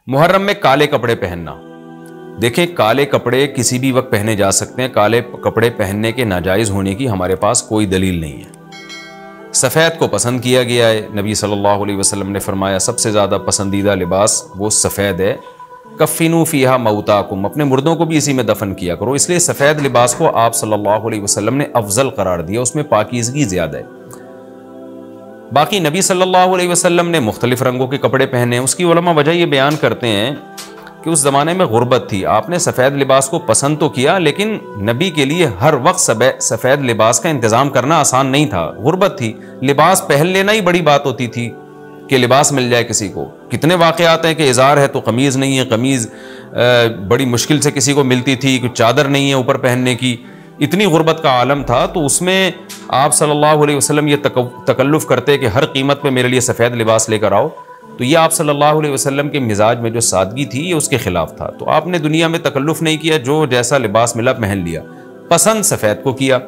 محرم میں کالے کپڑے پہننا، دیکھیں کالے کپڑے کسی بھی وقت پہنے جا سکتے ہیں، کالے کپڑے پہننے کے ناجائز ہونے کی ہمارے پاس کوئی دلیل نہیں ہے۔ سفید کو پسند کیا گیا ہے، نبی صلی اللہ علیہ وسلم نے فرمایا سب سے زیادہ پسندیدہ لباس وہ سفید ہے، کفنوا فیہا موتاکم، اپنے مردوں کو بھی اسی میں دفن کیا کرو، اس لیے سفید لباس کو آپ صلی اللہ علیہ وسلم نے افضل قرار دیا، اس میں پاکیزگی زیادہ ہے۔ باقی نبی صلی اللہ علیہ وسلم نے مختلف رنگوں کے کپڑے پہنے ہیں، اس کی علماء وجہ یہ بیان کرتے ہیں کہ اس زمانے میں غربت تھی، آپ نے سفید لباس کو پسند تو کیا لیکن نبی کے لیے ہر وقت سفید لباس کا انتظام کرنا آسان نہیں تھا، غربت تھی، لباس پہن لینا ہی بڑی بات ہوتی تھی کہ لباس مل جائے کسی کو۔ کتنے واقعات ہیں کہ ازار ہے تو قمیض نہیں ہے، قمیض بڑی مشکل سے کسی کو ملتی تھی، کوئی چادر نہیں ہے اوپر پہننے کی، اتنی غربت کا عالم تھا، تو اس میں آپ صلی اللہ علیہ وسلم یہ تکلف کرتے کہ ہر قیمت پہ میرے لیے سفید لباس لے کر آؤ، تو یہ آپ صلی اللہ علیہ وسلم کے مزاج میں جو سادگی تھی یہ اس کے خلاف تھا، تو آپ نے دنیا میں تکلف نہیں کیا، جو جیسا لباس ملا پہن لیا، پسند سفید کو کیا۔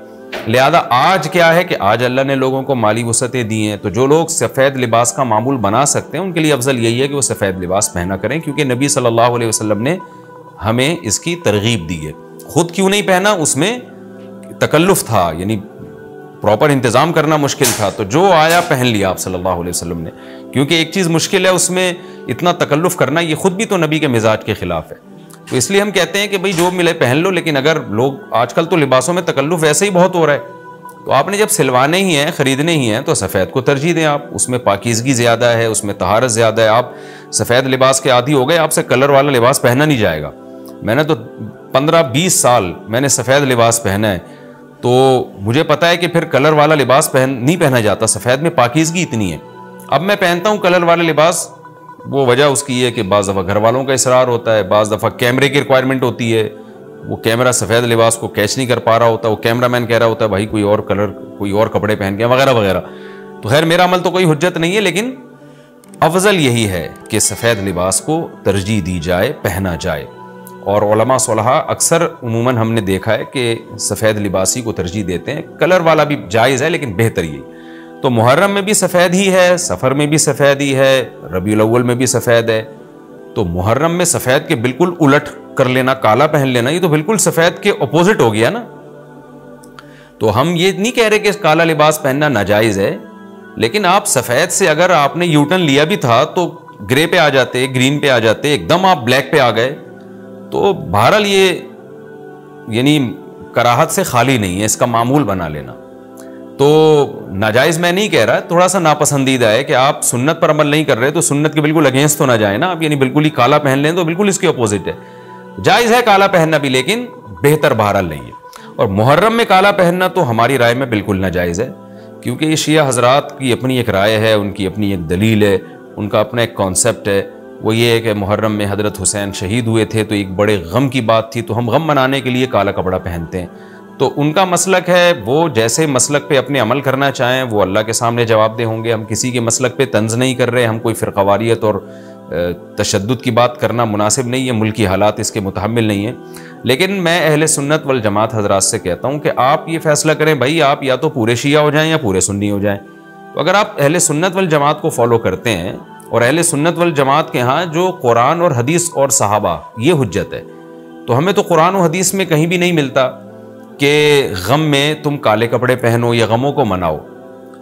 لہذا آج کیا ہے کہ آج اللہ نے لوگوں کو مالی وسعتیں دی ہیں، تو جو لوگ سفید لباس کا معمول بنا سکتے ہیں ان کے لیے افضل یہی ہے کہ وہ سفید لباس پہنا کریں، کیونکہ نبی صلی اللہ علیہ وسلم نے ہمیں اس کی ترغیب دی ہے۔ خود کیوں نہیں پہنا؟ اس میں تکلف تھا، یعنی پراپر انتظام کرنا مشکل تھا، تو جو آیا پہن لیا آپ صلی اللہ علیہ وسلم نے، کیونکہ ایک چیز مشکل ہے اس میں اتنا تکلف کرنا، یہ خود بھی تو نبی کے مزاج کے خلاف ہے، تو اس لیے ہم کہتے ہیں کہ بھئی جو ملے پہن لو، لیکن اگر لوگ آج کل تو لباسوں میں تکلف ویسے ہی بہت ہو رہا ہے، تو آپ نے جب سلوانے ہی ہیں، خریدنے ہی ہیں، تو سفید کو ترجیح دیں آپ، اس میں پاکیزگی زیادہ ہے، اس میں طہارت زیادہ ہے، آپ سفید لباس کے عادی ہو گئے، آپ سے کلر والا لباس پہنا نہیں جائے گا۔ میں نے تو 15-20 سال میں نے سفید لباس پہنا ہے، تو مجھے پتا ہے کہ پھر کلر والا لباس نہیں پہنا جاتا، سفید میں پاکیزگی اتنی ہے۔ اب میں پہنتا ہوں کلر والا لباس، وہ وجہ اس کی ہے کہ بعض دفعہ گھر والوں کا اصرار ہوتا ہے، بعض دفعہ کیمرے کی ریکوائرمنٹ ہوتی ہے، وہ کیمرہ سفید لباس کو کیچ نہیں کر پا رہا ہوتا، وہ کیمرہ مین کہہ رہا ہوتا ہے بھائی کوئی اور کلر، کوئی اور کپڑے پہن کے وغیرہ وغیرہ، تو خیر میرا عمل تو کوئی حجت نہیں ہے، لیکن افضل یہی ہے کہ سفید لباس کو ترجیح دی جائے، پہنا جائے، اور علماء صلحاء اکثر عموماً ہم نے دیکھا ہے کہ سفید لباسی کو ترجیح دیتے ہیں، کلر والا بھی جائز ہے لیکن بہتر یہی۔ تو محرم میں بھی سفید ہی ہے، سفر میں بھی سفید ہی ہے، ربیع الاول میں بھی سفید ہے، تو محرم میں سفید کے بالکل الٹ کر لینا، کالا پہن لینا، یہ تو بالکل سفید کے اپوزٹ ہو گیا نا۔ تو ہم یہ نہیں کہہ رہے کہ کالا لباس پہننا ناجائز ہے، لیکن آپ سفید سے اگر آپ نے یو ٹرن لیا بھی تھا تو گرے پہ آ جاتے، گرین پہ آ جاتے، ایک دم آپ بلیک پہ آ گئے، تو بہرحال یہ یعنی کراہت سے خالی نہیں ہے، اس کا معمول بنا لینا تو ناجائز میں نہیں کہہ رہا، تھوڑا سا ناپسندیدہ ہے کہ آپ سنت پر عمل نہیں کر رہے تو سنت کے بالکل اگینسٹ تو نہ جائیں نا آپ، یعنی بالکل ہی کالا پہن لیں تو بالکل اس کے اپوزٹ ہے۔ جائز ہے کالا پہننا بھی لیکن بہتر بہرحال نہیں ہے، اور محرم میں کالا پہننا تو ہماری رائے میں بالکل ناجائز ہے، کیونکہ یہ شیعہ حضرات کی اپنی ایک رائے ہے، ان کی اپنی ایک دلیل ہے، ان کا اپنا ایک کانسیپٹ ہے، وہ یہ ہے کہ محرم میں حضرت حسین شہید ہوئے تھے تو ایک بڑے غم کی بات تھی، تو ہم غم منانے کے لیے کالا کپڑا پہنتے ہیں، تو ان کا مسلک ہے، وہ جیسے مسلک پہ اپنے عمل کرنا چاہیں وہ اللہ کے سامنے جواب دہ ہوں گے، ہم کسی کے مسلک پہ طنز نہیں کر رہے، ہم کوئی فرقواریت اور تشدد کی بات کرنا مناسب نہیں ہے، ملکی حالات اس کے متحمل نہیں ہیں، لیکن میں اہل سنت والجماعت حضرات سے کہتا ہوں کہ آپ یہ فیصلہ کریں بھائی، آپ یا تو پورے شیعہ ہو جائیں یا پورے سنی ہو جائیں، تو اگر آپ اہل سنت والجماعت کو فالو کرتے ہیں، اور اہل سنت والجماعت کے ہاں جو قرآن اور حدیث اور صحابہ یہ حجت ہے، تو ہمیں تو قرآن و حدیث میں کہیں بھی نہیں ملتا کہ غم میں تم کالے کپڑے پہنو یا غموں کو مناؤ۔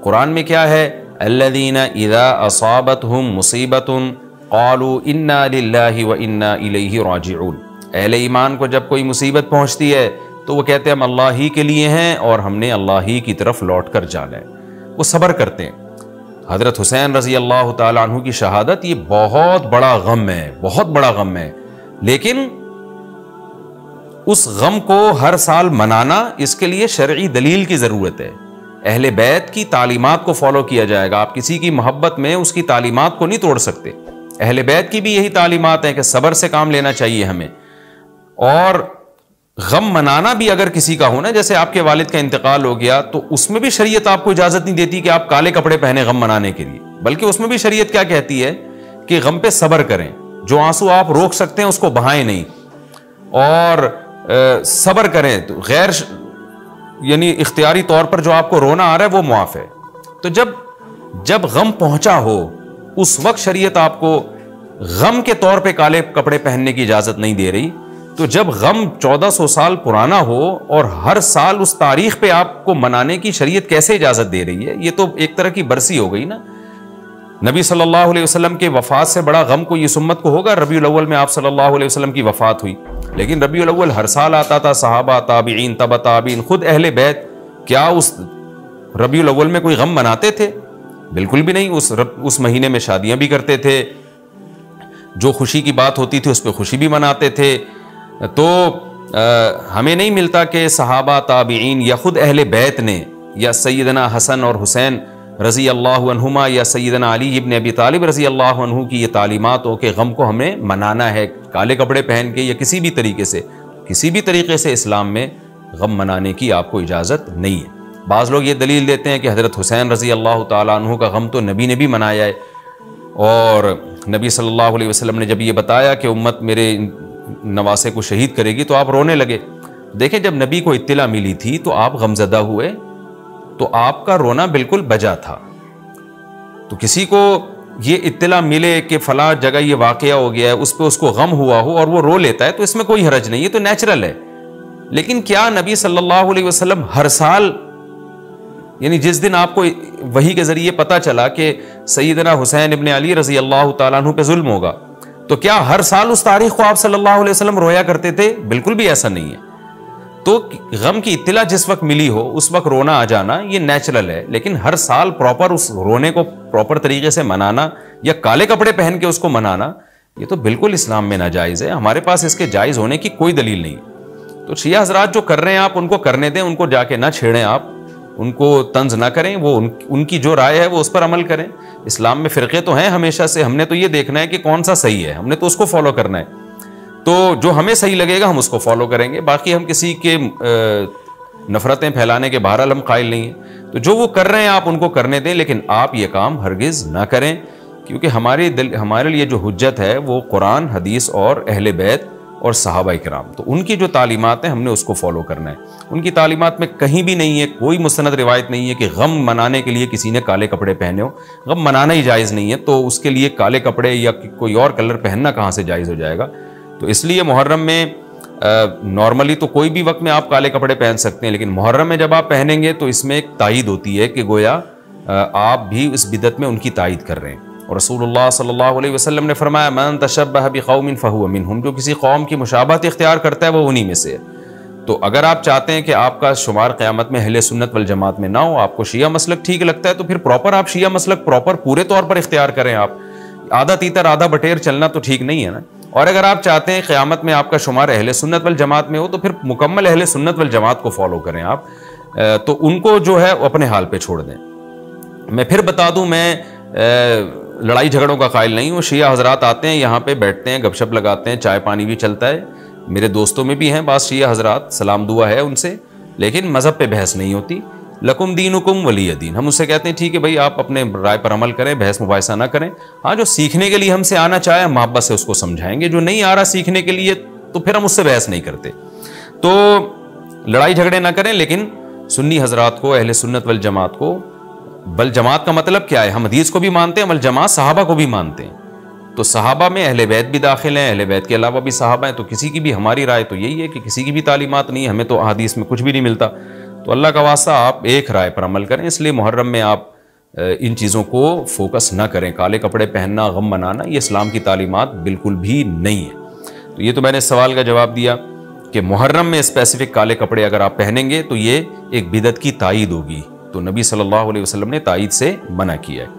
قرآن میں کیا ہے؟ الذین اذا اصابتہم مصیبۃ قالوا انا للہ وانا الیہ راجعون، اہل ایمان کو جب کوئی مصیبت پہنچتی ہے تو وہ کہتے ہیں ہم اللہ ہی کے لیے ہیں اور ہم نے اللہ ہی کی طرف لوٹ کر جانا ہے، وہ صبر کرتے ہیں۔ حضرت حسین رضی اللہ تعالیٰ عنہ کی شہادت یہ بہت بڑا غم ہے، بہت بڑا غم ہے، لیکن اس غم کو ہر سال منانا، اس کے لیے شرعی دلیل کی ضرورت ہے، اہل بیت کی تعلیمات کو فالو کیا جائے گا، آپ کسی کی محبت میں اس کی تعلیمات کو نہیں توڑ سکتے، اہل بیت کی بھی یہی تعلیمات ہیں کہ صبر سے کام لینا چاہیے ہمیں، اور غم منانا بھی اگر کسی کا ہونا، جیسے آپ کے والد کا انتقال ہو گیا تو اس میں بھی شریعت آپ کو اجازت نہیں دیتی کہ آپ کالے کپڑے پہنے غم منانے کے لیے، بلکہ اس میں بھی شریعت کیا کہتی ہے کہ غم پہ صبر کریں، جو آنسو آپ روک سکتے ہیں اس کو بہائیں نہیں, اور صبر کریں, تو غیر یعنی اختیاری طور پر جو آپ کو رونا آ رہا ہے وہ معاف ہے. تو جب غم پہنچا ہو اس وقت شریعت آپ کو غم کے طور پہ کالے کپڑے پہننے کی اجازت نہیں دے رہی. تو جب غم 1400 سال پرانا ہو اور ہر سال اس تاریخ پہ آپ کو منانے کی شریعت کیسے اجازت دے رہی ہے؟ یہ تو ایک طرح کی برسی ہو گئی نا. نبی صلی اللہ علیہ وسلم کے وفات سے بڑا غم کو اس امت کو ہوگا. ربیع الاول میں آپ صلی اللہ علیہ وسلم کی وفات ہوئی, لیکن ربیع الاول ہر سال آتا تھا. صحابہ, تابعین, تبع تابعین, خود اہل بیت کیا اس ربیع الاول میں کوئی غم مناتے تھے؟ بالکل بھی نہیں. اس مہینے میں شادیاں بھی کرتے تھے, جو خوشی کی بات ہوتی تھی اس پہ خوشی بھی مناتے تھے. تو ہمیں نہیں ملتا کہ صحابہ, تابعین یا خود اہل بیت نے, یا سیدنا حسن اور حسین رضی اللہ عنہما یا سیدنا علی ابن ابی طالب رضی اللہ عنہ کی یہ تعلیمات ہو کہ غم کو ہمیں منانا ہے کالے کپڑے پہن کے یا کسی بھی طریقے سے. کسی بھی طریقے سے اسلام میں غم منانے کی آپ کو اجازت نہیں ہے. بعض لوگ یہ دلیل دیتے ہیں کہ حضرت حسین رضی اللہ تعالیٰ عنہ کا غم تو نبی نے بھی منایا ہے, اور نبی صلی اللہ علیہ وسلم نے جب یہ بتایا کہ امت میرے نواسے کو شہید کرے گی تو آپ رونے لگے. دیکھیں, جب نبی کو اطلاع ملی تھی تو آپ غمزدہ ہوئے, تو آپ کا رونا بالکل بجا تھا. تو کسی کو یہ اطلاع ملے کہ فلاں جگہ یہ واقعہ ہو گیا ہے, اس پہ اس کو غم ہوا ہو اور وہ رو لیتا ہے, تو اس میں کوئی حرج نہیں, یہ تو نیچرل ہے. لیکن کیا نبی صلی اللہ علیہ وسلم ہر سال, یعنی جس دن آپ کو وحی کے ذریعے پتہ چلا کہ سیدنا حسین ابن علی رضی اللہ تعالیٰ عنہ پہ ظلم ہوگا, تو کیا ہر سال اس تاریخ کو آپ صلی اللہ علیہ وسلم رویا کرتے تھے؟ بالکل بھی ایسا نہیں ہے. تو غم کی اطلاع جس وقت ملی ہو اس وقت رونا آ جانا یہ نیچرل ہے, لیکن ہر سال پراپر اس رونے کو پراپر طریقے سے منانا یا کالے کپڑے پہن کے اس کو منانا, یہ تو بالکل اسلام میں ناجائز ہے. ہمارے پاس اس کے جائز ہونے کی کوئی دلیل نہیں. تو شیعہ حضرات جو کر رہے ہیں آپ ان کو کرنے دیں, ان کو جا کے نہ چھیڑیں, آپ ان کو طنز نہ کریں, وہ ان کی جو رائے ہے وہ اس پر عمل کریں. اسلام میں فرقے تو ہیں ہمیشہ سے, ہم نے تو یہ دیکھنا ہے کہ کون سا صحیح ہے, ہم نے تو اس کو فالو کرنا ہے. تو جو ہمیں صحیح لگے گا ہم اس کو فالو کریں گے. باقی ہم کسی کے نفرتیں پھیلانے کے بہرحال ہم قائل نہیں ہیں. تو جو وہ کر رہے ہیں آپ ان کو کرنے دیں, لیکن آپ یہ کام ہرگز نہ کریں, کیونکہ ہمارے لیے جو حجت ہے وہ قرآن, حدیث اور اہل بیت اور صحابہ کرام. تو ان کی جو تعلیمات ہیں ہم نے اس کو فالو کرنا ہے. ان کی تعلیمات میں کہیں بھی نہیں ہے, کوئی مستند روایت نہیں ہے کہ غم منانے کے لیے کسی نے کالے کپڑے پہنے ہو. غم منانا ہی جائز نہیں ہے, تو اس کے لیے کالے کپڑے یا کوئی اور کلر پہننا کہاں سے جائز ہو جائے گا؟ تو اس لیے محرم میں نارملی تو کوئی بھی وقت میں آپ کالے کپڑے پہن سکتے ہیں, لیکن محرم میں جب آپ پہنیں گے تو اس میں ایک تائید ہوتی ہے کہ گویا آپ بھی اس بدعت میں ان کی تائید کر رہے ہیں. اور رسول اللہ صلی اللہ علیہ وسلم نے فرمایا, من تشبہ بقوم فہو منہم, جو کسی قوم کی مشابہت اختیار کرتا ہے وہ انہی میں سے ہے. تو اگر آپ چاہتے ہیں کہ آپ کا شمار قیامت میں اہل سنت والجماعت میں نہ ہو, آپ کو شیعہ مسلک ٹھیک لگتا ہے, تو پھر پراپر آپ شیعہ مسلک پراپر پورے طور پر اختیار کریں. آپ آدھا تیتر آدھا بٹیر چلنا تو ٹھیک نہیں ہے نا. اور اگر آپ چاہتے ہیں قیامت میں آپ کا شمار اہل سنت والجماعت میں ہو, تو پھر مکمل اہل سنت والجماعت کو فالو کریں آپ. تو ان کو جو ہے اپنے حال پہ چھوڑ دیں. میں پھر بتا دوں, میں لڑائی جھگڑوں کا قائل نہیں ہوں. شیعہ حضرات آتے ہیں یہاں پہ, بیٹھتے ہیں, گپ شپ لگاتے ہیں, چائے پانی بھی چلتا ہے. میرے دوستوں میں بھی ہیں بعض شیعہ حضرات, سلام دعا ہے ان سے, لیکن مذہب پہ بحث نہیں ہوتی. لکم دینکم ولی دین, ہم اس سے کہتے ہیں ٹھیک ہے بھائی آپ اپنے رائے پر عمل کریں, بحث مباحثہ نہ کریں. ہاں, جو سیکھنے کے لیے ہم سے آنا چاہے محبت سے اس کو سمجھائیں گے, جو نہیں آ رہا سیکھنے کے لیے تو پھر ہم اس سے بحث نہیں کرتے. تو لڑائی جھگڑے نہ کریں, لیکن سنی حضرات کو, اہل سنت والجماعت کو, بل جماعت کا مطلب کیا ہے؟ ہم حدیث کو بھی مانتے ہیں, بل جماعت صحابہ کو بھی مانتے ہیں. تو صحابہ میں اہل بیت بھی داخل ہیں, اہل بیت کے علاوہ بھی صحابہ ہیں. تو کسی کی بھی, ہماری رائے تو یہی ہے کہ کسی کی بھی تعلیمات نہیں, ہمیں تو احادیث میں کچھ بھی نہیں ملتا. تو اللہ کا واسطہ آپ ایک رائے پر عمل کریں. اس لیے محرم میں آپ ان چیزوں کو فوکس نہ کریں. کالے کپڑے پہننا, غم منانا, یہ اسلام کی تعلیمات بالکل بھی نہیں ہے. تو یہ تو میں نے سوال کا جواب دیا کہ محرم میں اسپیسیفک کالے کپڑے اگر آپ پہنیں گے تو یہ ایک بدعت کی تائید ہوگی. تو نبی صلی اللہ علیہ وسلم نے تائید سے منع کیا ہے.